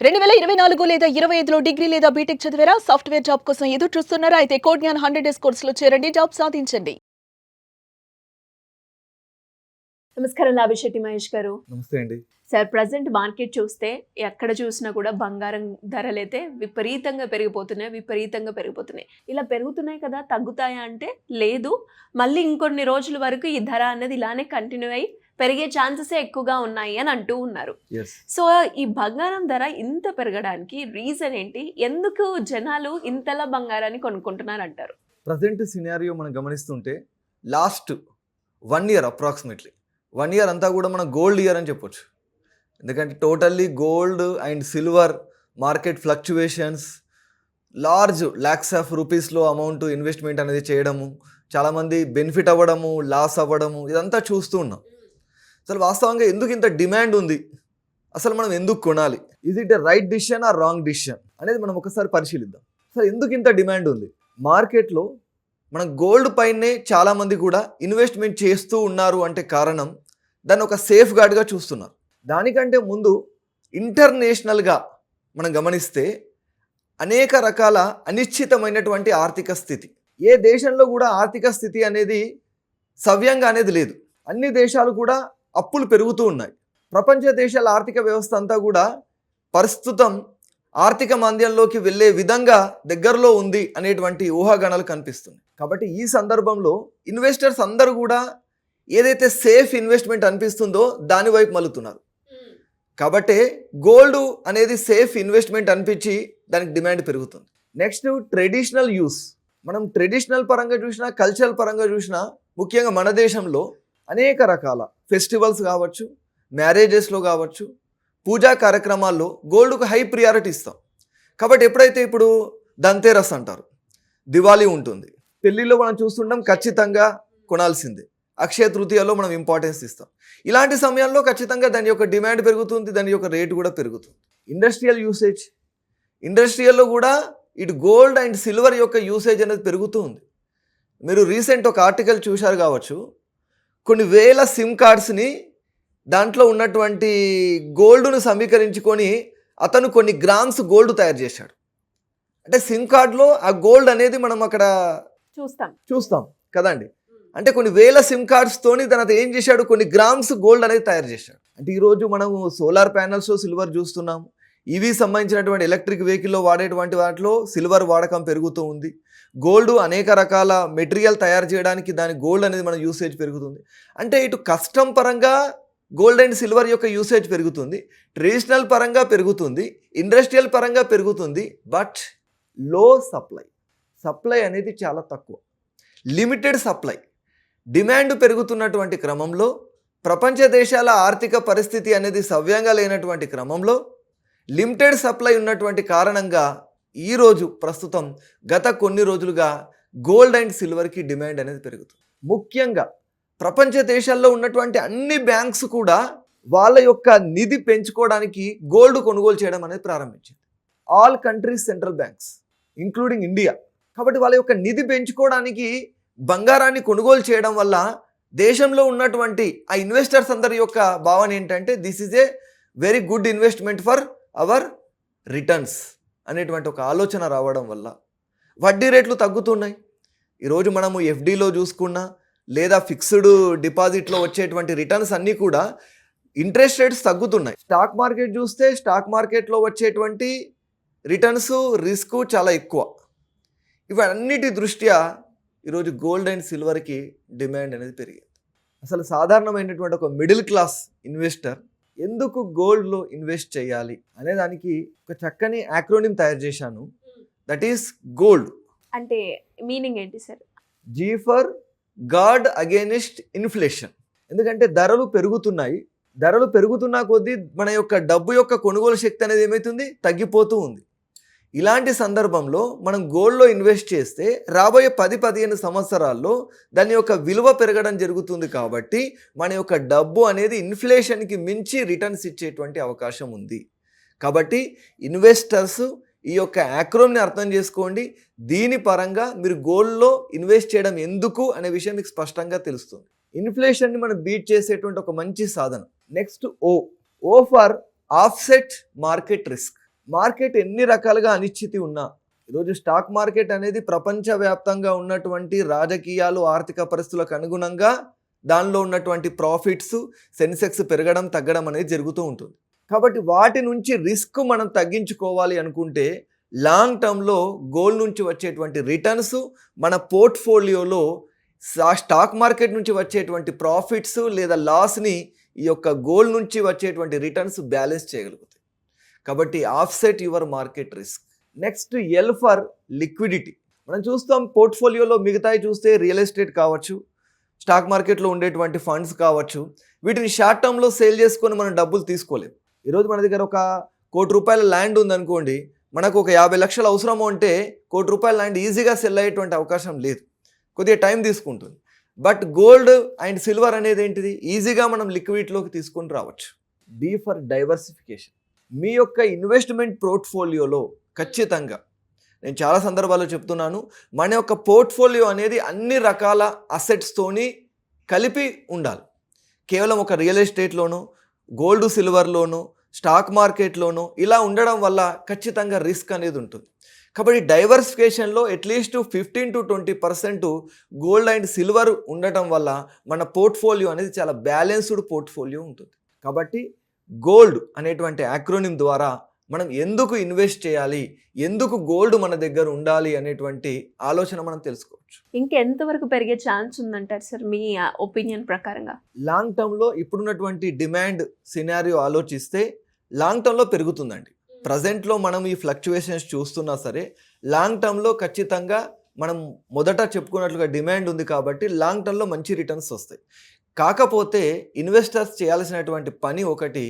2024 లేదా 25లో డిగ్రీ లేదా బీటెక్ చదివారా? సాఫ్ట్‌వేర్ జాబ్ కోసం ఎదురు చూస్తున్నారా? అయితే కోడ్ జ్ఞాన్ 100 డేస్ కోర్సులో చేరండి. జాబ్ సాధించండి. నమస్కారం లాభిశెట్టి మహేష్ గారు. నమస్తే అండి. సార్, ప్రెజెంట్ మార్కెట్ చూస్తే ఎక్కడ చూసినా కూడా బంగారం ధరలైతే విపరీతంగా పెరిగిపోతున్నాయి. ఇలా పెరుగుతున్నాయి కదా, తగ్గుతాయా అంటే లేదు. మళ్ళీ ఇంకొన్ని రోజుల వరకు ఈ ధర అన్నది ఇలానే కంటిన్యూ అయ్యి పెరిగే ఛాన్సెస్ ఎక్కువగా ఉన్నాయి అని అంటూ ఉన్నారు. సో ఈ బంగారం ధర ఇంత పెరగడానికి రీజన్ ఏంటి? ఎందుకు జనాలు ఇంతలా బంగారాన్ని కొనుక్కుంటున్నారు అంటారు? ప్రజెంట్ సినారియో మనం గమనిస్తుంటే లాస్ట్ 1 ఇయర్ అప్రాక్సిమేట్లీ 1 ఇయర్ అంతా కూడా మనం గోల్డ్ ఇయర్ అని చెప్పొచ్చు. ఎందుకంటే totally gold and silver market fluctuations, large lakhs of రూపీస్లో అమౌంట్ ఇన్వెస్ట్మెంట్ అనేది చేయడము, చాలామంది బెనిఫిట్ అవ్వడము, లాస్ అవ్వడము, ఇదంతా చూస్తూ ఉన్నాం. అసలు వాస్తవంగా ఎందుకు ఇంత డిమాండ్ ఉంది, అసలు మనం ఎందుకు కొనాలి, is it a right decision or wrong decision అనేది మనం ఒకసారి పరిశీలిద్దాం. అసలు ఎందుకు ఇంత డిమాండ్ ఉంది మార్కెట్లో? మనం గోల్డ్ పైనే చాలామంది కూడా ఇన్వెస్ట్మెంట్ చేస్తూ ఉన్నారు అంటే కారణం దాన్ని ఒక సేఫ్ గార్డ్గా చూస్తున్నారు. దానికంటే ముందు ఇంటర్నేషనల్గా మనం గమనిస్తే అనేక రకాల అనిశ్చితమైనటువంటి ఆర్థిక స్థితి, ఏ దేశంలో కూడా ఆర్థిక స్థితి అనేది సవ్యంగా అనేది లేదు. అన్ని దేశాలు కూడా అప్పులు పెరుగుతూ ఉన్నాయి. ప్రపంచ దేశాల ఆర్థిక వ్యవస్థ అంతా కూడా ప్రస్తుతం ఆర్థిక మాంద్యంలోకి వెళ్ళే విధంగా దగ్గరలో ఉంది అనేటువంటి ఊహాగానాలు కనిపిస్తుంది. కాబట్టి ఈ సందర్భంలో ఇన్వెస్టర్స్ అందరూ కూడా ఏదైతే సేఫ్ ఇన్వెస్ట్మెంట్ అనిపిస్తుందో దాని వైపు మలుతున్నారు. కాబట్టి గోల్డ్ అనేది సేఫ్ ఇన్వెస్ట్మెంట్ అనిపించి దానికి డిమాండ్ పెరుగుతుంది. Next traditional use. మనం ట్రెడిషనల్ పరంగా చూసినా, కల్చరల్ పరంగా చూసినా, ముఖ్యంగా మన దేశంలో అనేక రకాల ఫెస్టివల్స్ కావచ్చు, మ్యారేజెస్లో కావచ్చు, పూజా కార్యక్రమాల్లో గోల్డ్కు హై ప్రియారిటీ ఇస్తాం. కాబట్టి ఎప్పుడైతే ఇప్పుడు ధన్తేరస్ అంటారు, దివాళీ ఉంటుంది, పెళ్ళిలో మనం చూస్తుంటాం ఖచ్చితంగా కొనాల్సిందే. అక్షయ తృతీయలో మనం ఇంపార్టెన్స్ ఇస్తాం. ఇలాంటి సమయాల్లో ఖచ్చితంగా దాని యొక్క డిమాండ్ పెరుగుతుంది, దాని యొక్క రేటు కూడా పెరుగుతుంది. ఇండస్ట్రియల్ యూసేజ్, ఇండస్ట్రియల్లో కూడా ఇటు గోల్డ్ అండ్ సిల్వర్ యొక్క యూసేజ్ అనేది పెరుగుతూ ఉంది. మీరు రీసెంట్ ఒక ఆర్టికల్ చూశారు కావచ్చు, కొన్ని వేల సిమ్ కార్డ్స్ని దాంట్లో ఉన్నటువంటి గోల్డ్ను సమీకరించుకొని అతను కొన్ని గ్రామ్స్ గోల్డ్ తయారు చేశాడు. అంటే సిమ్ కార్డ్లో ఆ గోల్డ్ అనేది మనం అక్కడ చూస్తాం కదండి. అంటే కొన్ని వేల సిమ్ కార్డ్స్తోని తనది ఏం చేశాడు, కొన్ని గ్రామ్స్ గోల్డ్ అనేది తయారు చేశాడు. అంటే ఈరోజు మనము సోలార్ ప్యానల్స్లో సిల్వర్ చూస్తున్నాము. ఈవీ సంబంధించినటువంటి ఎలక్ట్రిక్ వెహికల్లో వాడేటువంటి వాటిలో సిల్వర్ వాడకం పెరుగుతూ ఉంది. గోల్డ్ అనేక రకాల మెటీరియల్ తయారు చేయడానికి దాని గోల్డ్ అనేది మన యూసేజ్ పెరుగుతుంది. అంటే ఇటు కస్టమ్ పరంగా గోల్డ్ అండ్ సిల్వర్ యొక్క యూసేజ్ పెరుగుతుంది, ట్రెడిషనల్ పరంగా పెరుగుతుంది, ఇండస్ట్రియల్ పరంగా పెరుగుతుంది. బట్ లో సప్లై అనేది చాలా తక్కువ, లిమిటెడ్ సప్లై. డిమాండ్ పెరుగుతున్నటువంటి క్రమంలో, ప్రపంచ దేశాల ఆర్థిక పరిస్థితి అనేది సవ్యంగా లేనటువంటి క్రమంలో, లిమిటెడ్ సప్లై ఉన్నటువంటి కారణంగా ఈరోజు ప్రస్తుతం గత కొన్ని రోజులుగా గోల్డ్ అండ్ సిల్వర్కి డిమాండ్ అనేది పెరుగుతుంది. ముఖ్యంగా ప్రపంచ దేశాల్లో ఉన్నటువంటి అన్ని బ్యాంక్స్ కూడా వాళ్ళ యొక్క నిధి పెంచుకోవడానికి గోల్డ్ కొనుగోలు చేయడం అనేది ప్రారంభించింది. All countries central banks including India. కాబట్టి వాళ్ళ యొక్క నిధి పెంచుకోవడానికి బంగారాన్ని కొనుగోలు చేయడం వల్ల దేశంలో ఉన్నటువంటి ఆ ఇన్వెస్టర్స్ అందరి యొక్క భావన ఏంటంటే this is a very good investment for hour returns అనేటువంటి ఒక ఆలోచన రావడం వల్ల వడ్డీ రేట్లు తగ్గుతున్నాయి. ఈరోజు మనము ఎఫ్డీలో చూసుకున్నా లేదా ఫిక్స్డ్ డిపాజిట్లో వచ్చేటువంటి రిటర్న్స్ అన్నీ కూడా ఇంట్రెస్ట్ రేట్స్ తగ్గుతున్నాయి. స్టాక్ మార్కెట్ చూస్తే స్టాక్ మార్కెట్లో వచ్చేటువంటి రిటర్న్స్ రిస్క్ చాలా ఎక్కువ. ఇవన్నిటి దృష్ట్యా ఈరోజు గోల్డ్ అండ్ సిల్వర్కి డిమాండ్ అనేది పెరిగింది. అసలు సాధారణమైనటువంటి ఒక మిడిల్ క్లాస్ ఇన్వెస్టర్ ఎందుకు గోల్డ్లో ఇన్వెస్ట్ చేయాలి అనే దానికి ఒక చక్కని యాక్రోనిమ్ తయారు చేశాను. That is gold. అంటే మీనింగ్ ఏంటి sir? G for guard against inflation. ఎందుకంటే ధరలు పెరుగుతున్నా కొద్దీ మన యొక్క డబ్బు యొక్క కొనుగోలు శక్తి అనేది ఏమవుతుంది, తగ్గిపోతూ ఉంది. ఇలాంటి సందర్భంలో మనం గోల్డ్లో ఇన్వెస్ట్ చేస్తే రాబోయే 10-15 సంవత్సరాల్లో దాని యొక్క విలువ పెరగడం జరుగుతుంది. కాబట్టి మన యొక్క డబ్బు అనేది ఇన్ఫ్లేషన్కి మించి రిటర్న్స్ ఇచ్చేటువంటి అవకాశం ఉంది. కాబట్టి ఇన్వెస్టర్స్ ఈ యొక్క యాక్రోమ్ని అర్థం చేసుకోండి. దీని పరంగా మీరు గోల్డ్లో ఇన్వెస్ట్ చేయడం ఎందుకు అనే విషయం మీకు స్పష్టంగా తెలుస్తుంది. ఇన్ఫ్లేషన్ని మనం బీట్ చేసేటువంటి ఒక మంచి సాధనం. Next O for offset market risk. Market ఎన్ని రకాలుగా అనిశ్చితి ఉన్నా, ఈరోజు స్టాక్ మార్కెట్ అనేది ప్రపంచవ్యాప్తంగా ఉన్నటువంటి రాజకీయాలు, ఆర్థిక పరిస్థితులకు అనుగుణంగా దానిలో ఉన్నటువంటి ప్రాఫిట్స్, సెన్సెక్స్ పెరగడం తగ్గడం అనేది జరుగుతూ ఉంటుంది. కాబట్టి వాటి నుంచి రిస్క్ మనం తగ్గించుకోవాలి అనుకుంటే లాంగ్ టర్మ్లో గోల్డ్ నుంచి వచ్చేటువంటి రిటర్న్స్ మన పోర్ట్ఫోలియోలో స్టాక్ మార్కెట్ నుంచి వచ్చేటువంటి ప్రాఫిట్స్ లేదా లాస్ని ఈ యొక్క గోల్డ్ నుంచి వచ్చేటువంటి రిటర్న్స్ బ్యాలెన్స్ చేయగలుగుతాయి. కాబట్టి offset your market risk. Next L for liquidity. మనం చూస్తాం పోర్ట్ఫోలియోలో మిగతాయి చూస్తే రియల్ ఎస్టేట్ కావచ్చు, స్టాక్ మార్కెట్లో ఉండేటువంటి ఫండ్స్ కావచ్చు, వీటిని షార్ట్ టర్మ్లో సేల్ చేసుకొని మనం డబ్బులు తీసుకోలేము. ఈరోజు మన దగ్గర ఒక ₹1 కోటి ల్యాండ్ ఉందనుకోండి, మనకు ఒక 50 లక్షలు అవసరము అంటే ₹1 కోటి ల్యాండ్ ఈజీగా సెల్ అయ్యేటువంటి అవకాశం లేదు, కొద్దిగా టైం తీసుకుంటుంది. బట్ గోల్డ్ అండ్ సిల్వర్ అనేది ఏంటిది, ఈజీగా మనం లిక్విడిటీలోకి తీసుకొని రావచ్చు. D for diversification. మీ యొక్క ఇన్వెస్ట్మెంట్ పోర్ట్ఫోలియోలో ఖచ్చితంగా నేను చాలా సందర్భాల్లో చెప్తున్నాను, మన యొక్క పోర్ట్ఫోలియో అనేది అన్ని రకాల అసెట్స్తోని కలిపి ఉండాలి. కేవలం ఒక రియల్ ఎస్టేట్లోనూ, గోల్డ్ సిల్వర్లోనూ, స్టాక్ మార్కెట్లోనూ ఇలా ఉండడం వల్ల ఖచ్చితంగా రిస్క్ అనేది ఉంటుంది. కాబట్టి డైవర్సిఫికేషన్లో at least 15 to 20% gold and silver ఉండటం వల్ల మన పోర్ట్ఫోలియో అనేది చాలా బ్యాలెన్స్డ్ పోర్ట్ఫోలియో ఉంటుంది. కాబట్టి గోల్డ్ అనేటువంటి యాక్రోనిమ్ ద్వారా మనం ఎందుకు ఇన్వెస్ట్ చేయాలి, ఎందుకు గోల్డ్ మన దగ్గర ఉండాలి అనేటువంటి ఆలోచన మనం తెలుసుకోవచ్చు. ఇంకెంతవరకు పెరిగే ఛాన్స్ ఉందంటారు సార్ మీ ఒపీనియన్ ప్రకారంగా? లాంగ్ టర్మ్లో ఇప్పుడున్నటువంటి డిమాండ్ సినారియో ఆలోచిస్తే లాంగ్ టర్మ్లో పెరుగుతుందండి. ప్రజెంట్లో మనం ఈ ఫ్లక్చువేషన్స్ చూస్తున్నా సరే లాంగ్ టర్మ్లో ఖచ్చితంగా మనం మొదట చెప్పుకున్నట్లుగా డిమాండ్ ఉంది కాబట్టి లాంగ్ టర్మ్లో మంచి రిటర్న్స్ వస్తాయి. కాకపోతే ఇన్వెస్టర్స్ చేయాల్సినటువంటి పని ఒకటి,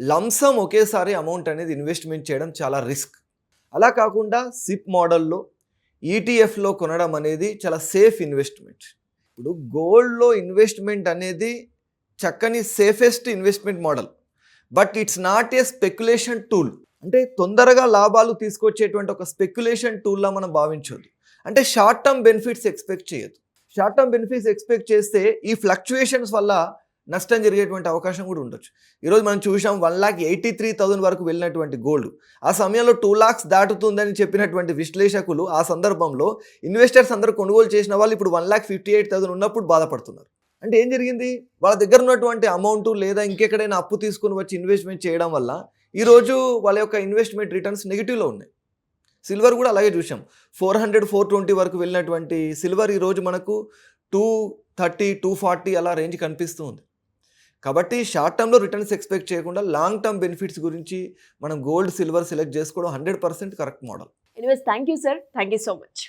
లంసమ్ ఒకేసారి అమౌంట్ అనేది ఇన్వెస్ట్మెంట్ చేయడం చాలా రిస్క్. అలా కాకుండా సిప్ మోడల్లో ఈటీఎఫ్లో కొనడం అనేది చాలా సేఫ్ ఇన్వెస్ట్మెంట్. ఇప్పుడు గోల్డ్లో ఇన్వెస్ట్మెంట్ అనేది చక్కని safest investment model, but it's not a speculation tool. అంటే తొందరగా లాభాలు తీసుకొచ్చేటువంటి ఒక స్పెక్యులేషన్ టూల్లా మనం భావించొద్దు. అంటే షార్ట్ టర్మ్ బెనిఫిట్స్ ఎక్స్పెక్ట్ చేయొద్దు. షార్ట్ టర్మ్ బెనిఫిట్స్ ఎక్స్పెక్ట్ చేస్తే ఈ ఫ్లక్చుయేషన్స్ వల్ల నష్టం జరిగేటువంటి అవకాశం కూడా ఉండొచ్చు. ఈరోజు మనం చూసాం 1,83,000 వరకు వెళ్ళినటువంటి గోల్డ్, ఆ సమయంలో 2 lakhs దాటుతుందని చెప్పినటువంటి విశ్లేషకులు ఆ సందర్భంలో ఇన్వెస్టర్స్ అందరూ కొనుగోలు చేసిన వాళ్ళు ఇప్పుడు 1,58,000 ఉన్నప్పుడు బాధపడుతున్నారు. అంటే ఏం జరిగింది, వాళ్ళ దగ్గర ఉన్నటువంటి అమౌంట్ లేదా ఇంకెక్కడైనా అప్పు తీసుకొని వచ్చి ఇన్వెస్ట్మెంట్ చేయడం వల్ల ఈరోజు వాళ్ళ యొక్క ఇన్వెస్ట్మెంట్ రిటర్న్స్ నెగిటివ్లో ఉన్నాయి. సిల్వర్ కూడా అలాగే చూసాం, 400, 420 వరకు వెళ్ళినటువంటి సిల్వర్ ఈరోజు మనకు 230, 240 అలా రేంజ్ కనిపిస్తూ ఉంది. కాబట్టి షార్ట్ టర్మ్లో రిటర్న్స్ ఎక్స్పెక్ట్ చేయకుండా లాంగ్ టర్మ్ బెనిఫిట్స్ గురించి మనం గోల్డ్ సిల్వర్ సెలెక్ట్ చేసుకోవడం 100% correct model. Anyways thank you sir, thank you so much.